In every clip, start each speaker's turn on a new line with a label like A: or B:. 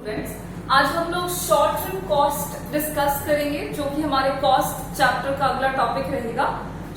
A: Friends, आज हम लोग शॉर्ट टर्म कॉस्ट डिस्कस करेंगे जो कि हमारे कॉस्ट चैप्टर का अगला टॉपिक रहेगा।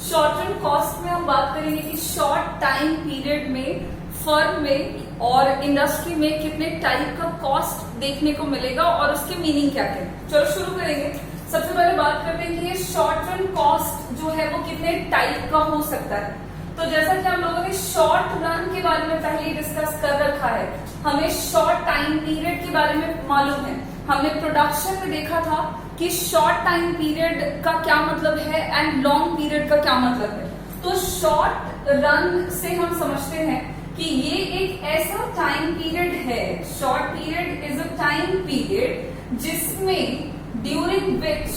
A: शॉर्ट टर्म कॉस्ट में हम बात करेंगे कि शॉर्ट टाइम पीरियड में फर्म में और इंडस्ट्री में कितने टाइप का कॉस्ट देखने को मिलेगा और उसके मीनिंग क्या क्या है। चलो शुरू करेंगे। सबसे पहले बात करते हैं कि ये शॉर्ट टर्म कॉस्ट जो है वो कितने टाइप का हो सकता है। तो जैसा कि हम लोगों ने शॉर्ट रन के बारे में पहले ही डिस्कस कर रखा है, हमें शॉर्ट टाइम पीरियड के बारे में मालूम है। हमने प्रोडक्शन में देखा था कि शॉर्ट टाइम पीरियड का क्या मतलब है एंड लॉन्ग पीरियड का क्या मतलब है। तो शॉर्ट रन से हम समझते हैं कि ये एक ऐसा टाइम पीरियड है, short period is a time period जिसमें ड्यूरिंग विच,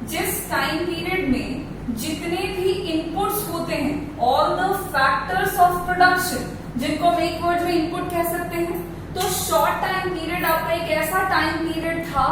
A: जिस टाइम पीरियड में जितने भी इनपुट्स होते हैं, all the factors of production, जिनको हम एक वर्ड में इनपुट कह सकते हैं। तो शॉर्ट टाइम पीरियड आपका एक ऐसा टाइम पीरियड था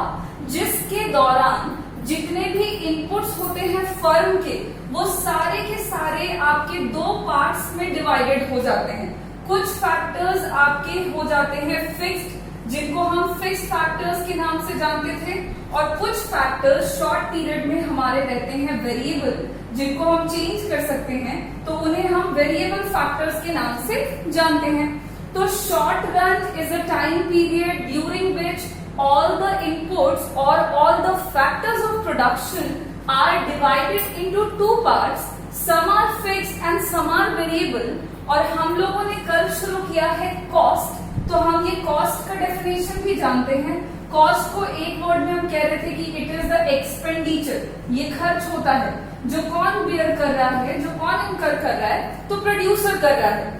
A: जिसके दौरान जितने भी इनपुट्स होते हैं फर्म के, वो सारे के सारे आपके दो पार्ट्स में डिवाइडेड हो जाते हैं। कुछ फैक्टर्स आपके हो जाते हैं फिक्स्ड, जिनको हम फिक्स फैक्टर्स के नाम से जानते थे, और कुछ फैक्टर्स शॉर्ट पीरियड में हमारे रहते हैं वेरिएबल, जिनको हम चेंज कर सकते हैं, तो उन्हें हम वेरिएबल फैक्टर्स के नाम से जानते हैं। तो short run is a time period during which all the inputs or all the factors of production are divided into two parts, some are fixed and some are variable। और हम लोगों ने कल शुरू किया है कॉस्ट, तो हम ये कॉस्ट का डेफिनेशन भी जानते हैं। कॉस्ट को एक वर्ड में हम कह रहे थे कि इट इज द एक्सपेंडिचर, ये खर्च होता है जो कौन बियर कर रहा है, जो कौन इनकर कर रहा है, तो प्रोड्यूसर कर रहा है।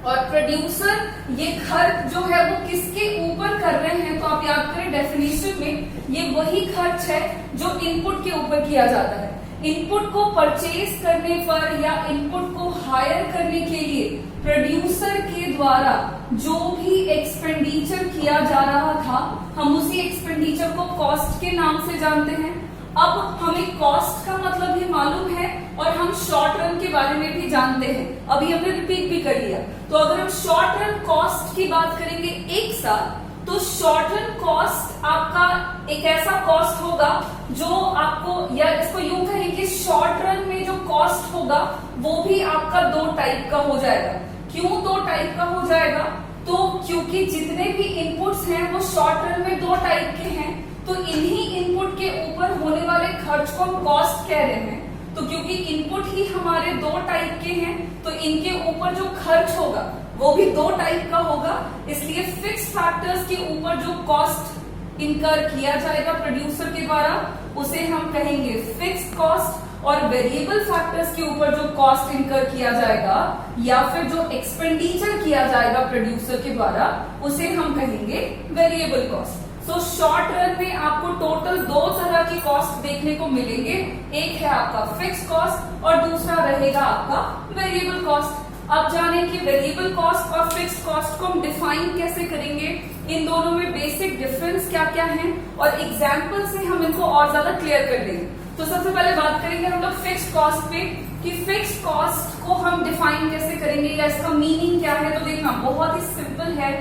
A: और प्रोड्यूसर ये खर्च जो है वो किसके ऊपर कर रहे हैं, तो आप याद करें डेफिनेशन में ये वही खर्च है जो इनपुट के ऊपर किया जाता है। इनपुट को परचेज करने पर या इनपुट को हायर करने के लिए प्रोड्यूसर के द्वारा जो भी एक्सपेंडिचर किया जा रहा था, हम उसी एक्सपेंडिचर को कॉस्ट के नाम से जानते हैं। अब हमें कॉस्ट का मतलब भी मालूम है और हम शॉर्ट रन के बारे में भी जानते हैं, अभी हमने रिपीट भी कर लिया। तो अगर हम शॉर्ट रन कॉस्ट की बात करेंगे एक साथ, तो शॉर्ट रन कॉस्ट आपका एक ऐसा कॉस्ट होगा जो आपको, या इसको यूं कहें कि शॉर्ट रन में जो कॉस्ट होगा वो भी आपका दो टाइप का हो जाएगा। क्यों दो टाइप का हो जाएगा? तो क्योंकि जितने भी इनपुट्स हैं वो शॉर्ट रन में दो टाइप के हैं, तो इन्हीं इनपुट के ऊपर होने वाले खर्च को हम कॉस्ट कह रहे हैं। तो क्योंकि इनपुट ही हमारे दो टाइप के हैं, तो इनके ऊपर जो खर्च होगा वो भी दो टाइप का होगा, इसलिए फिक्स फैक्टर्स के ऊपर जो कॉस्ट इनकर किया जाएगा प्रोड्यूसर के द्वारा उसे हम कहेंगे फिक्स्ड कॉस्ट, और वेरिएबल फैक्टर्स के ऊपर जो कॉस्ट इनकर किया जाएगा या फिर जो एक्सपेंडिचर किया जाएगा प्रोड्यूसर के द्वारा उसे हम कहेंगे वेरिएबल कॉस्ट। तो शॉर्ट रन में आपको टोटल दो तरह की कॉस्ट देखने को मिलेंगे, एक है आपका फिक्स कॉस्ट और दूसरा रहेगा आपका वेरिएबल कॉस्ट। अब जाने कि वेरिएबल कॉस्ट और फिक्स कॉस्ट को हम डिफाइन कैसे करेंगे, इन दोनों में बेसिक डिफरेंस क्या क्या है, और एग्जाम्पल से हम इनको और ज्यादा क्लियर कर देंगे। तो सबसे पहले बात करेंगे हम लोग फिक्स कॉस्ट पे कि फिक्स कॉस्ट को हम डिफाइन कैसे करेंगे या इसका मीनिंग क्या है। तो देखना बहुत ही सिंपल है।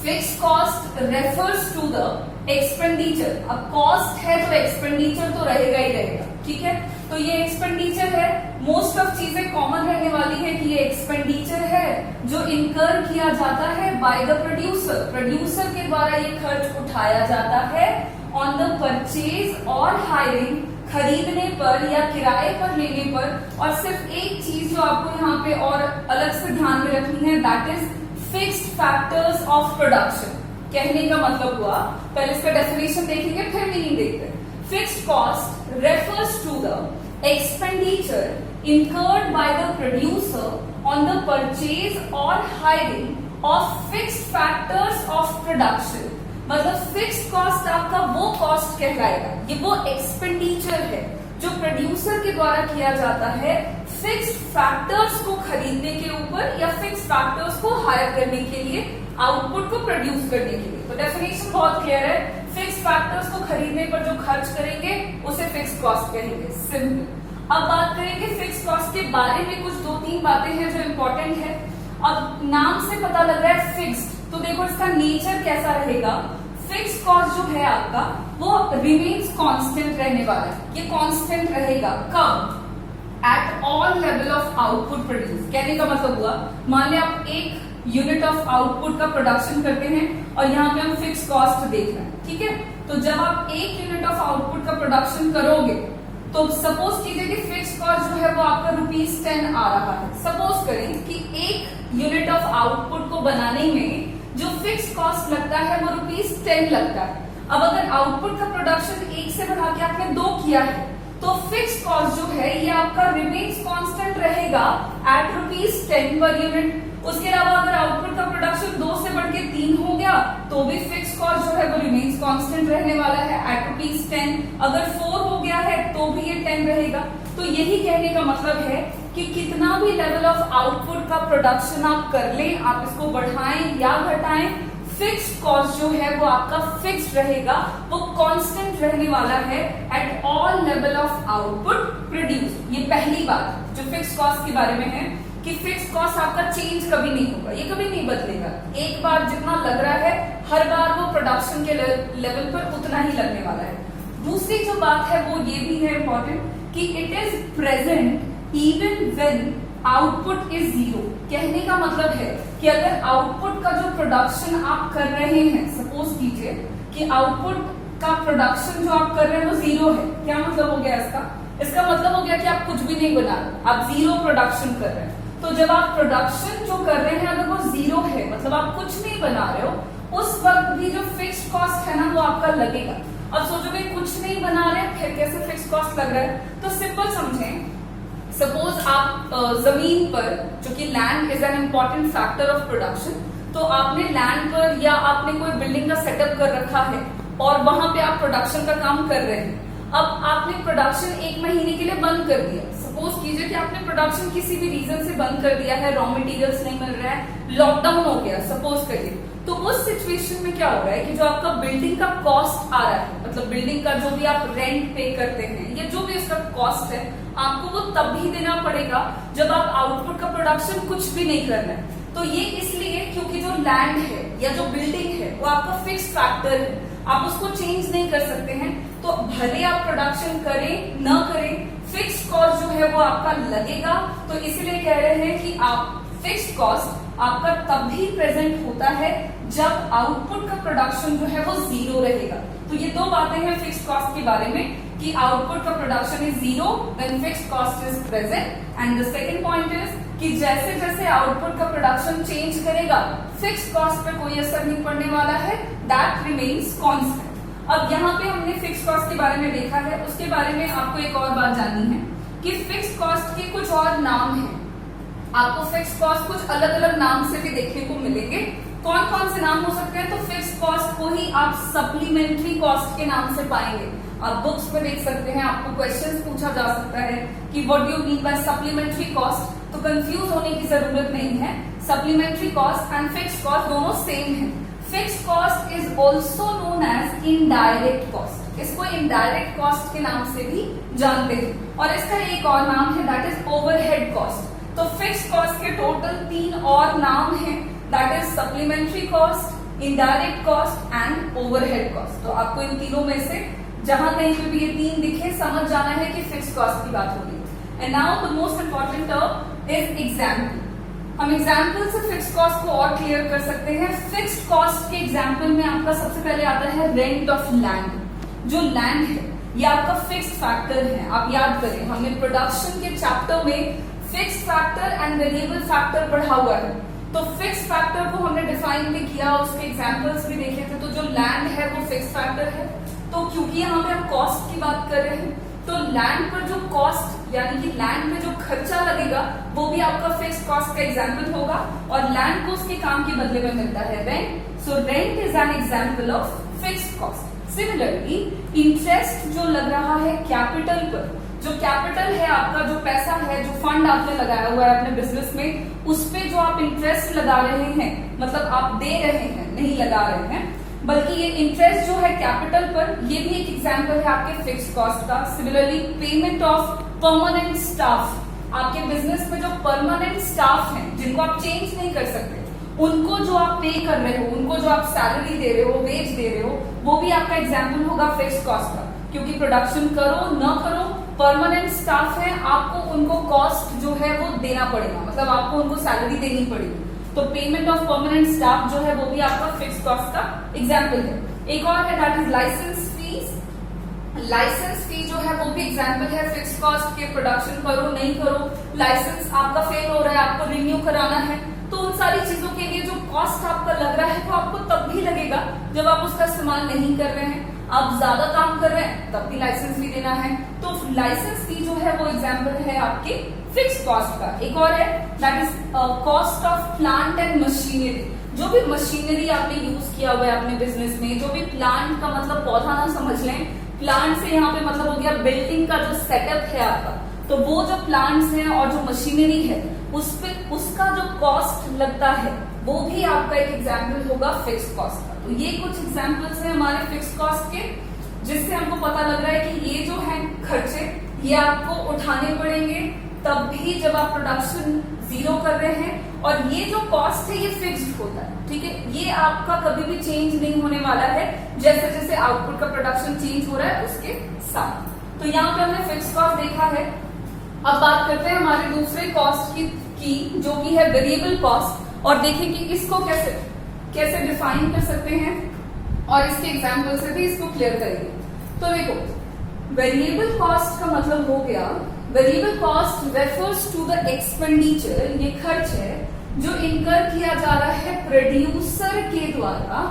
A: Fix cost refers to the expenditure. अब कॉस्ट है तो एक्सपेंडिचर तो रहेगा ही रहेगा, ठीक है। तो ये एक्सपेंडिचर है, मोस्ट ऑफ चीजें कॉमन रहने वाली है कि ये एक्सपेंडिचर है जो इनकर किया जाता है बाय द प्रोड्यूसर। प्रोड्यूसर के द्वारा ये खर्च उठाया जाता है ऑन द परचेज और हायरिंग, खरीदने पर या किराए पर लेने पर। और सिर्फ एक चीज जो आपको यहाँ पे और अलग से ध्यान में रखनी है, that is fixed factors of production. कहने का मतलब हुआ, पहले इसका डेफिनेशन देखेंगे फिर मीनिंग देखते हैं। Fixed cost refers to the expenditure incurred by the producer on the purchase or hiring of fixed factors of production। मतलब फिक्स्ड कॉस्ट आपका वो कॉस्ट कहलाएगा, ये वो एक्सपेंडिचर है जो प्रोड्यूसर के द्वारा किया जाता है फिक्स्ड फैक्टर्स को खरीदने के ऊपर या फिक्स्ड फैक्टर्स को हायर करने के लिए, आउटपुट को प्रोड्यूस करने के लिए। तो डेफिनेशन बहुत क्लियर है, फिक्स्ड फैक्टर्स को खरीदने पर जो खर्च करेंगे उसे फिक्स्ड कॉस्ट कहेंगे, सिंपल। अब बात करेंगे फिक्स्ड कॉस्ट के बारे में, कुछ दो तीन बातें हैं जो इम्पोर्टेंट है। अब नाम से पता लग रहा है फिक्स्ड, तो देखो इसका नेचर कैसा रहेगा। फिक्स कॉस्ट जो है आपका वो रिमेन्स कांस्टेंट रहने वाला है। ये कांस्टेंट रहेगा कब? At all level of output produce. कहने का मतलब हुआ, मान लिया आप एक यूनिट ऑफ आउटपुट का प्रोडक्शन करते हैं और यहाँ पे हम फिक्स कॉस्ट देख रहे हैं, ठीक है। तो जब आप एक यूनिट ऑफ आउटपुट का प्रोडक्शन करोगे तो सपोज कीजिए कि फिक्स कॉस्ट जो है वो आपका ₹10 आ रहा है। सपोज करें कि एक यूनिट ऑफ आउटपुट को बनाने में जो फिक्स कॉस्ट लगता है वो ₹10 लगता है। अब अगर आउटपुट का प्रोडक्शन 1 से बढ़ा के आपने 2 किया है तो फिक्स कॉस्ट जो है ये आपका रिमेन्स कांस्टेंट रहेगा एट ₹10 पर यूनिट। उसके अलावा अगर आउटपुट का प्रोडक्शन 2 से बढ़ के 3 हो गया तो भी फिक्स कॉस्ट जो है वो रिमेन्स कांस्टेंट रहने वाला है एट ₹10। अगर 4 हो गया है तो भी ये 10 रहेगा। तो यही कहने का मतलब है कि कितना भी लेवल ऑफ आउटपुट का प्रोडक्शन आप कर लें, आप इसको बढ़ाएं या घटाएं, फिक्स्ड कॉस्ट जो है वो आपका फिक्स्ड रहेगा, वो कांस्टेंट रहने वाला है at all level of output produce. ये पहली बात जो फिक्स्ड कॉस्ट के बारे में है कि फिक्स्ड कॉस्ट आपका चेंज कभी नहीं होगा, ये कभी नहीं बदलेगा। एक बार जितना लग रहा है हर बार वो प्रोडक्शन के लेवल पर उतना ही लगने वाला है। दूसरी जो बात है वो ये भी है इंपॉर्टेंट कि it is present even when output is 0। कहने का मतलब है कि अगर आउटपुट का जो प्रोडक्शन आप कर रहे हैं, सपोज कीजिए कि आउटपुट का प्रोडक्शन जो आप कर रहे हैं वो 0 है। क्या मतलब हो गया इसका? इसका मतलब हो गया कि आप कुछ भी नहीं बना रहे, आप 0 प्रोडक्शन कर रहे हैं। तो जब आप प्रोडक्शन जो कर रहे हैं अगर वो 0 है, मतलब आप कुछ नहीं बना रहे हो, उस वक्त भी जो फिक्स्ड कॉस्ट है ना वो आपका लगेगा। अब सोचोगे कुछ नहीं बना रहे फिर कैसे फिक्स्ड कॉस्ट लग रहा है? तो सिंपल समझें, सपोज आप जमीन पर, जो कि land is an important factor of production, तो आपने लैंड पर या आपने कोई बिल्डिंग का सेटअप कर रखा है और वहां पे आप प्रोडक्शन का काम कर रहे हैं। अब आपने प्रोडक्शन 1 महीने के लिए बंद कर दिया। सपोज कीजिए कि आपने प्रोडक्शन किसी भी रीजन से बंद कर दिया है, रॉ मटेरियल्स नहीं मिल रहा है, लॉकडाउन हो गया सपोज करिए। तो उस सिचुएशन में क्या हो रहा है कि जो आपका बिल्डिंग का कॉस्ट आ रहा है, मतलब बिल्डिंग का जो भी आप रेंट पे करते हैं या जो भी उसका कॉस्ट है, आपको वो तब भी देना पड़ेगा जब आप आउटपुट का प्रोडक्शन कुछ भी नहीं कर रहे हैं। तो ये इसलिए क्योंकि जो लैंड है या जो बिल्डिंग है वो आपका फिक्स्ड फैक्टर है, आप उसको चेंज नहीं कर सकते हैं। तो भले आप प्रोडक्शन करें न करें, फिक्स्ड कॉस्ट जो है वो आपका लगेगा। तो इसलिए कह रहे हैं कि आप फिक्स्ड कॉस्ट आपका तब भी प्रेजेंट होता है जब आउटपुट का प्रोडक्शन जो है वो 0 रहेगा। तो ये 2 बातें हैं फिक्स्ड कॉस्ट के बारे में कि आउटपुट का production is 0 when fixed cost is present. And the second point is कि जैसे जैसे आउटपुट का प्रोडक्शन चेंज करेगा फिक्स्ड कॉस्ट पे कोई असर नहीं पड़ने वाला है, दैट रिमेन्स कांस्टेंट। अब यहाँ पे हमने फिक्स्ड कॉस्ट के बारे में देखा है, उसके बारे में आपको एक और बात जाननी है कि फिक्स्ड कॉस्ट के कुछ और नाम हैं। आपको फिक्स्ड कॉस्ट कुछ अलग अलग नाम से भी देखने को मिलेंगे। कौन कौन से नाम हो सकते हैं? तो फिक्स्ड कॉस्ट को ही आप सप्लीमेंट्री कॉस्ट के नाम से पाएंगे। आप बुक्स में देख सकते हैं, आपको क्वेश्चंस पूछा जा सकता है कि what do you mean by supplementary cost. तो कंफ्यूज होने की जरूरत नहीं है, supplementary cost and fixed cost दोनों सेम है। Fixed cost is also known as indirect cost. इसको इनडायरेक्ट कॉस्ट के नाम से भी जानते हैं। और इसका एक और नाम है दैट इज ओवरहेड कॉस्ट। तो फिक्स्ड कॉस्ट के टोटल 3 और नाम हैं, that is supplementary cost, indirect cost and overhead cost. तो आपको इन तीनों में से जहां कहीं पे भी ये 3 दिखे समझ जाना है कि फिक्स्ड कॉस्ट की बात होगी। And now the most important term is example. हम एग्जाम्पल से फिक्स्ड कॉस्ट को और क्लियर कर सकते हैं। फिक्स्ड कॉस्ट के एग्जाम्पल में आपका सबसे पहले आता है रेंट ऑफ लैंड। जो लैंड है ये आपका फिक्स्ड फैक्टर है। आप याद करें, हमने प्रोडक्शन के चैप्टर में fixed factor and variable factor पढ़ा हुआ है। तो फिक्स्ड फैक्टर को हमने डिफाइन भी किया, उसके एग्जांपल्स भी देखे थे। तो जो लैंड है वो फिक्स्ड फैक्टर है। तो क्योंकि यहाँ पे हम कॉस्ट की बात कर रहे हैं, तो लैंड पर जो कॉस्ट यानी कि लैंड में जो खर्चा लगेगा वो भी आपका फिक्स्ड कॉस्ट का एग्जाम्पल होगा। और लैंड को उसके काम के बदले में मिलता है rent. So rent is an example of fixed cost. Similarly interest जो लग रहा है कैपिटल पर, जो कैपिटल है आपका, जो पैसा है, जो फंड आपने लगाया हुआ है अपने बिजनेस में, उस पे जो आप इंटरेस्ट लगा रहे हैं, मतलब आप दे रहे हैं, नहीं लगा रहे हैं, बल्कि ये इंटरेस्ट जो है कैपिटल पर, ये भी एक एग्जांपल है आपके फिक्स्ड कॉस्ट का। Similarly payment of permanent staff, आपके बिजनेस में जो परमानेंट स्टाफ हैं जिनको आप चेंज नहीं कर सकते, उनको जो आप पे कर रहे हो, उनको जो आप सैलरी दे रहे हो, वेज दे रहे हो, वो भी आपका एग्जाम्पल होगा फिक्स्ड कॉस्ट का। क्योंकि प्रोडक्शन करो न करो, परमानेंट स्टाफ है, आपको उनको कॉस्ट जो है वो देना पड़ेगा, मतलब आपको उनको सैलरी देनी पड़ेगी। तो पेमेंट ऑफ परमानेंट स्टाफ जो है वो भी आपका फिक्स्ड कॉस्ट का एग्जाम्पल है। एक और है that is licence fees. Licence fee जो है वो भी एग्जाम्पल है फिक्स्ड कॉस्ट के। प्रोडक्शन करो नहीं करो, लाइसेंस आपका फेल हो रहा है, आपको रिन्यू कराना है, तो उन सारी चीजों के लिए जो कॉस्ट आपका लग रहा है वो आपको तब भी लगेगा जब आप उसका इस्तेमाल नहीं कर रहे हैं। आप ज्यादा काम कर रहे हैं तब भी लाइसेंस भी देना है। तो लाइसेंस फी जो है वो एग्जाम्पल है आपके फिक्स्ड कॉस्ट का। एक और है that is cost of plant and machinery. जो भी मशीनरी आपने यूज किया हुआ है अपने बिजनेस में, जो भी प्लांट का मतलब पौधा ना समझ लें, प्लांट से यहाँ पे मतलब हो गया बिल्डिंग का जो सेटअप है आपका, तो वो जो प्लांट्स हैं और जो मशीनरी है उस पे उसका जो कॉस्ट लगता है वो भी आपका एक एग्जाम्पल होगा फिक्स्ड कॉस्ट का। तो ये कुछ एग्जाम्पल्स हैं हमारे फिक्स्ड कॉस्ट के, जिससे हमको पता लग रहा है कि ये जो है खर्चे ये आपको उठाने पड़ेंगे तब भी जब आप प्रोडक्शन जीरो कर रहे हैं, और ये जो कॉस्ट है ये फिक्स्ड होता है, ठीक है, ये आपका कभी भी चेंज नहीं होने वाला है जैसे जैसे आउटपुट का प्रोडक्शन चेंज हो रहा है उसके साथ। तो यहाँ पे हमने फिक्स्ड कॉस्ट देखा है। अब बात करते हैं हमारे दूसरे कॉस्ट की जो कि है वेरिएबल कॉस्ट, और देखें कि इसको कैसे डिफाइन कर सकते हैं और इसके एग्जाम्पल से भी इसको क्लियर करेंगे। तो देखो वेरिएबल कॉस्ट का मतलब हो गया, variable cost refers to the expenditure, ये खर्च है जो इनकर किया जा रहा है प्रोड्यूसर के द्वारा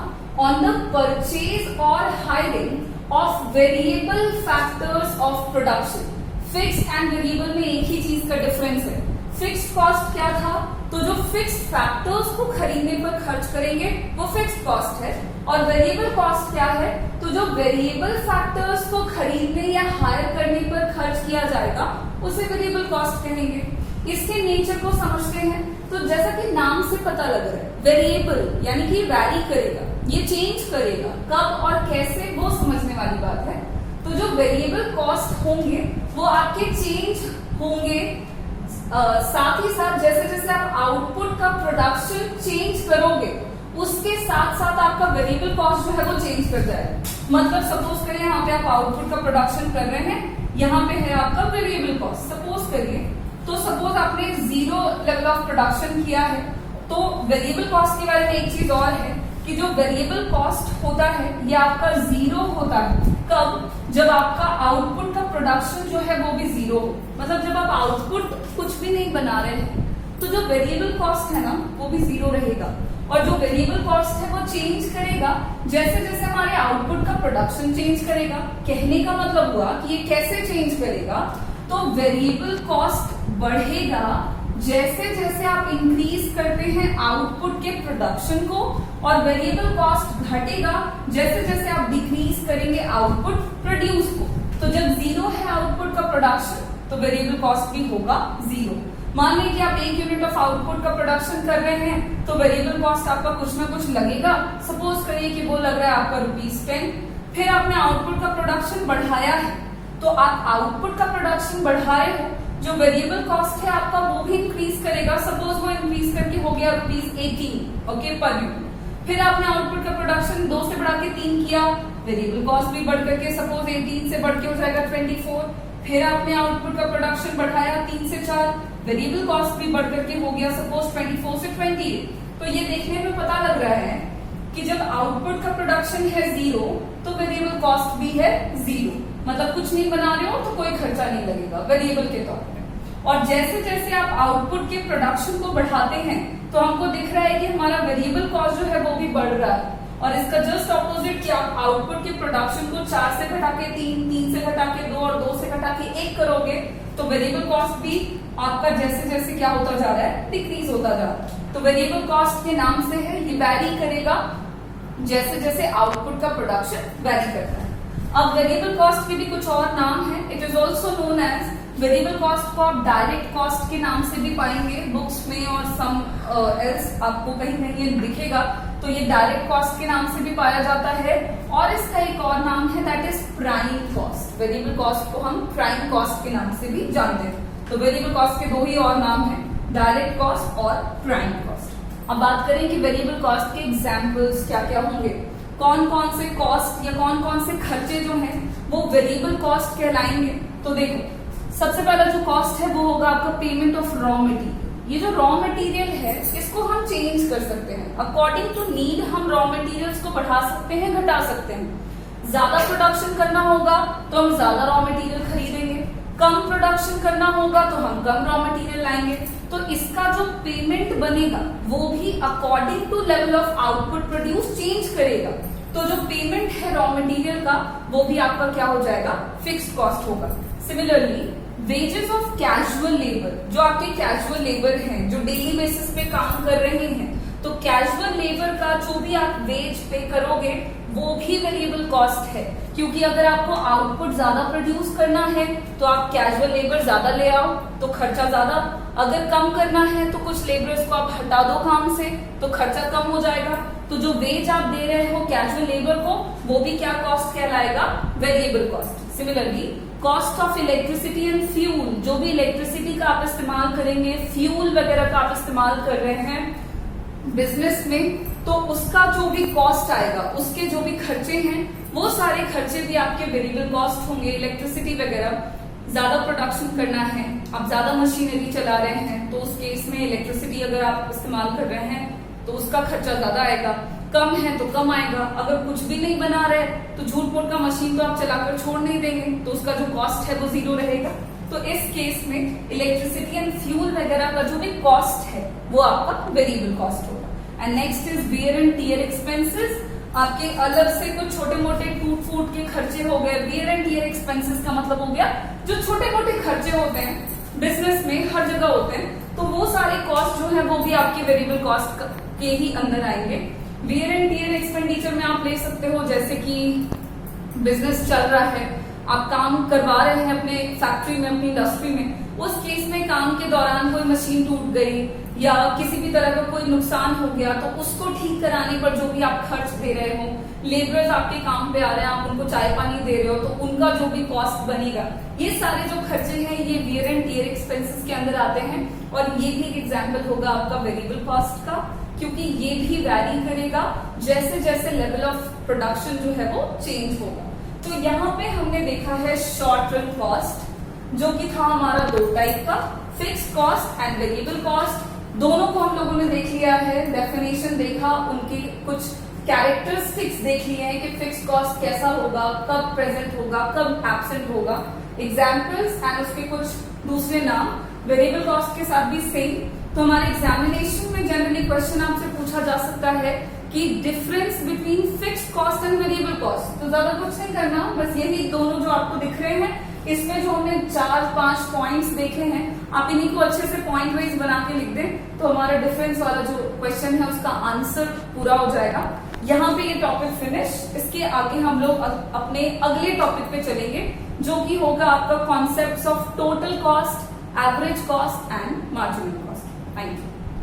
A: ऑन द परचेज और hiring of variable factors of production. Fixed and variable में एक ही चीज का डिफरेंस है। फिक्स्ड कॉस्ट क्या था, तो जो फिक्स्ड फैक्टर्स को खरीदने पर खर्च करेंगे वो फिक्स्ड कॉस्ट है, और वेरिएबल कॉस्ट क्या है, तो जो वेरिएबल फैक्टर्स को खरीदने या हायर करने पर खर्च किया जाएगा उसे वेरिएबल कॉस्ट कहेंगे। इसके नेचर को समझते हैं, तो जैसा कि नाम से पता लग रहा है वेरिएबल यानी कि वैरी करेगा, ये चेंज करेगा, कब और कैसे वो समझने वाली बात है। तो जो वेरिएबल कॉस्ट होंगे वो आपके चेंज होंगे, साथ ही साथ जैसे जैसे आप आउटपुट का प्रोडक्शन चेंज करोगे उसके साथ साथ आपका वेरिएबल कॉस्ट जो है वो चेंज कर जाएगा। मतलब सपोज करिए यहाँ पे आप आउटपुट का प्रोडक्शन कर रहे हैं, यहाँ पे है आपका वेरिएबल कॉस्ट सपोज करिए, तो सपोज आपने 0 लेवल ऑफ प्रोडक्शन किया है, तो वेरिएबल कॉस्ट के बारे में एक चीज और है कि जो वेरिएबल कॉस्ट होता है ये आपका 0 होता है कब, जब आपका आउटपुट का प्रोडक्शन जो है वो भी 0 हो, मतलब जब आप आउटपुट कुछ भी नहीं बना रहे हैं तो जो वेरिएबल कॉस्ट है ना वो भी 0 रहेगा, और जो वेरिएबल कॉस्ट है वो चेंज करेगा जैसे जैसे हमारे आउटपुट का प्रोडक्शन चेंज करेगा। कहने का मतलब हुआ कि ये कैसे चेंज करेगा, तो वेरिएबल कॉस्ट बढ़ेगा जैसे जैसे आप इंक्रीज करते हैं आउटपुट के प्रोडक्शन को, और वेरिएबल कॉस्ट घटेगा जैसे जैसे आप डिक्रीज करेंगे आउटपुट प्रोड्यूस को। तो जब 0 है आउटपुट का प्रोडक्शन तो वेरिएबल कॉस्ट भी होगा 0। मान लीजिए कि आप 1 यूनिट ऑफ आउटपुट का प्रोडक्शन कर रहे हैं तो वेरिएबल कॉस्ट आपका कुछ ना कुछ लगेगा। सपोज करिए कि वो लग रहा है आपका ₹10, फिर आपने आउटपुट का प्रोडक्शन बढ़ाया है, तो आप आउटपुट का प्रोडक्शन बढ़ाए हो, जो वेरिएबल कॉस्ट है आपका वो भी इंक्रीज करेगा। सपोज वो इंक्रीज करके हो गया ₹18 ओके पर यूनिट, फिर आपने आउटपुट का प्रोडक्शन 2 से बढ़ा के 3 किया, वेरिएबल कॉस्ट भी बढ़ करके सपोज 18 से बढ़ के हो जाएगा 24, फिर आपने आउटपुट का प्रोडक्शन बढ़ाया 3 से 4, वेरिएबल कॉस्ट भी बढ़ करके हो गया सपोज 24 से 28। तो ये देखने में पता लग रहा है कि जब आउटपुट का प्रोडक्शन है 0 तो वेरिएबल कॉस्ट भी है 0, मतलब कुछ नहीं बना रहे हो तो कोई खर्चा नहीं लगेगा वेरिएबल के तौर पे। और जैसे जैसे आप आउटपुट के प्रोडक्शन को बढ़ाते हैं तो हमको दिख रहा है कि हमारा वेरिएबल कॉस्ट जो है वो भी बढ़ रहा है, और इसका जस्ट ऑपोजिट कि आप आउटपुट के प्रोडक्शन को 4 से घटा के 3, 3 से घटा के 2 और 2 से घटा के 1 करोगे तो वेरिएबल कॉस्ट भी आपका जैसे जैसे क्या होता जा रहा है, डिक्रीज होता जा रहा है। तो वेरिएबल कॉस्ट के नाम से है, ये वैरी करेगा जैसे जैसे आउटपुट का प्रोडक्शन वैरी करता है। अब वेरिएबल कॉस्ट के भी कुछ और नाम है, it is also known as variable cost को आप डायरेक्ट कॉस्ट के नाम से भी पाएंगे बुक्स में, और सम एल्स आपको कहीं कहीं ये दिखेगा, तो ये डायरेक्ट कॉस्ट के नाम से भी पाया जाता है। और इसका एक और नाम है that is prime cost. Variable cost को हम प्राइम कॉस्ट के नाम से भी जानते हैं। तो वेरिएबल कॉस्ट के 2 ही और नाम है, डायरेक्ट कॉस्ट और प्राइम कॉस्ट। अब बात करें कि वेरिएबल कॉस्ट के एग्जाम्पल्स क्या क्या होंगे, कौन कौन से कॉस्ट या कौन कौन से खर्चे जो हैं वो वेरिएबल कॉस्ट कहलाएंगे। तो देखो सबसे पहला जो कॉस्ट है वो होगा आपका पेमेंट ऑफ रॉ मटेरियल। ये जो रॉ मटेरियल है इसको हम चेंज कर सकते हैं अकॉर्डिंग टू नीड। हम रॉ मटेरियल्स को बढ़ा सकते हैं, घटा सकते हैं। ज्यादा प्रोडक्शन करना होगा तो हम ज्यादा रॉ मटेरियल खरीदेंगे, कम प्रोडक्शन करना होगा तो हम कम रॉ मटेरियल लाएंगे। तो इसका जो पेमेंट बनेगा वो भी according to level of output produce change करेगा। तो जो पेमेंट है रॉ मटेरियल का वो भी आपका क्या हो जाएगा, फिक्स्ड कॉस्ट होगा। Similarly wages of casual labour, जो आपके कैजुअल लेबर हैं जो डेली बेसिस पे काम कर रहे हैं, तो कैजुअल लेबर का जो भी आप वेज पे करोगे वो भी वेरिएबल कॉस्ट है, क्योंकि अगर आपको आउटपुट ज्यादा प्रोड्यूस करना है तो आप कैजुअल लेबर ज्यादा ले आओ तो खर्चा ज्यादा, अगर कम करना है तो कुछ लेबर्स को आप हटा दो काम से तो खर्चा कम हो जाएगा। तो जो वेज आप दे रहे हो कैजुअल लेबर को वो भी क्या कॉस्ट कहलाएगा, variable cost. Similarly cost of electricity and fuel, जो भी इलेक्ट्रिसिटी का आप इस्तेमाल करेंगे, फ्यूल वगैरह का आप इस्तेमाल कर रहे हैं बिजनेस में, तो उसका जो भी कॉस्ट आएगा, उसके जो भी खर्चे हैं वो सारे खर्चे भी आपके वेरिएबल कॉस्ट होंगे। इलेक्ट्रिसिटी वगैरह, ज्यादा प्रोडक्शन करना है, आप ज्यादा मशीनरी चला रहे हैं तो उस केस में इलेक्ट्रिसिटी अगर आप इस्तेमाल कर रहे हैं तो उसका खर्चा ज्यादा आएगा, कम है तो कम आएगा। अगर कुछ भी नहीं बना रहे तो झूठ मूठ का मशीन तो आप चलाकर छोड़ नहीं देंगे तो उसका जो कॉस्ट है वो जीरो रहेगा। तो इस केस में इलेक्ट्रिसिटी एंड फ्यूल वगैरह का जो भी कॉस्ट है वो आपका वेरिएबल कॉस्ट होगा। And next is wear and tear expenses, आपके अलग से कुछ छोटे मोटे टूट फूट के खर्चे हो गए। वियर एंड टियर एक्सपेंसेस का मतलब हो गया जो छोटे मोटे खर्चे होते हैं बिजनेस में, हर जगह होते हैं, तो वो सारे कॉस्ट जो है वो भी आपके वेरिएबल कॉस्ट के ही अंदर आएंगे। वियर एंड टियर एक्सपेंडिचर में आप ले सकते हो जैसे कि बिजनेस चल रहा है, आप काम करवा रहे हैं अपने फैक्ट्री में, अपनी इंडस्ट्री में, उस केस में काम के दौरान कोई मशीन टूट गई या किसी भी तरह का कोई नुकसान हो गया तो उसको ठीक कराने पर जो भी आप खर्च दे रहे हो, लेबरर्स आपके काम पे आ रहे हैं, आप उनको चाय पानी दे रहे हो तो उनका जो भी कॉस्ट बनेगा, ये सारे जो खर्चे हैं ये वियर एंड टियर एक्सपेंसेस के अंदर आते हैं। और ये भी एक एग्जाम्पल होगा आपका वेरिएबल कॉस्ट का, क्योंकि ये भी वैरी करेगा जैसे जैसे लेवल ऑफ प्रोडक्शन जो है वो चेंज होगा। तो यहाँ पे हमने देखा है शॉर्ट रन कॉस्ट, जो कि था हमारा दो टाइप का, fixed cost and variable cost. दोनों को हम लोगों ने देख लिया है, डेफिनेशन देखा, उनकी कुछ कैरेक्टरिस्टिक्स देख लिए हैं कि फिक्स्ड कॉस्ट कैसा होगा, कब प्रेजेंट होगा, कब एब्सेंट होगा, एग्जाम्पल्स एंड उसके कुछ दूसरे नाम। वेरिएबल कॉस्ट के साथ भी सेम। तो हमारे एग्जामिनेशन में जनरली क्वेश्चन आपसे पूछा जा सकता है कि difference between fixed cost and variable cost. तो ज्यादा कुछ नहीं करना, बस यही दोनों जो आपको दिख रहे हैं इसमें जो हमने 4-5 पॉइंट्स देखे हैं आप इन्हीं को अच्छे से पॉइंट वाइज बना के लिख दें तो हमारा डिफरेंस वाला जो क्वेश्चन है उसका आंसर पूरा हो जाएगा। यहाँ पे ये टॉपिक फिनिश। इसके आगे हम लोग अपने अगले टॉपिक पे चलेंगे जो कि होगा आपका concepts of total cost, average cost and marginal cost. Thank you.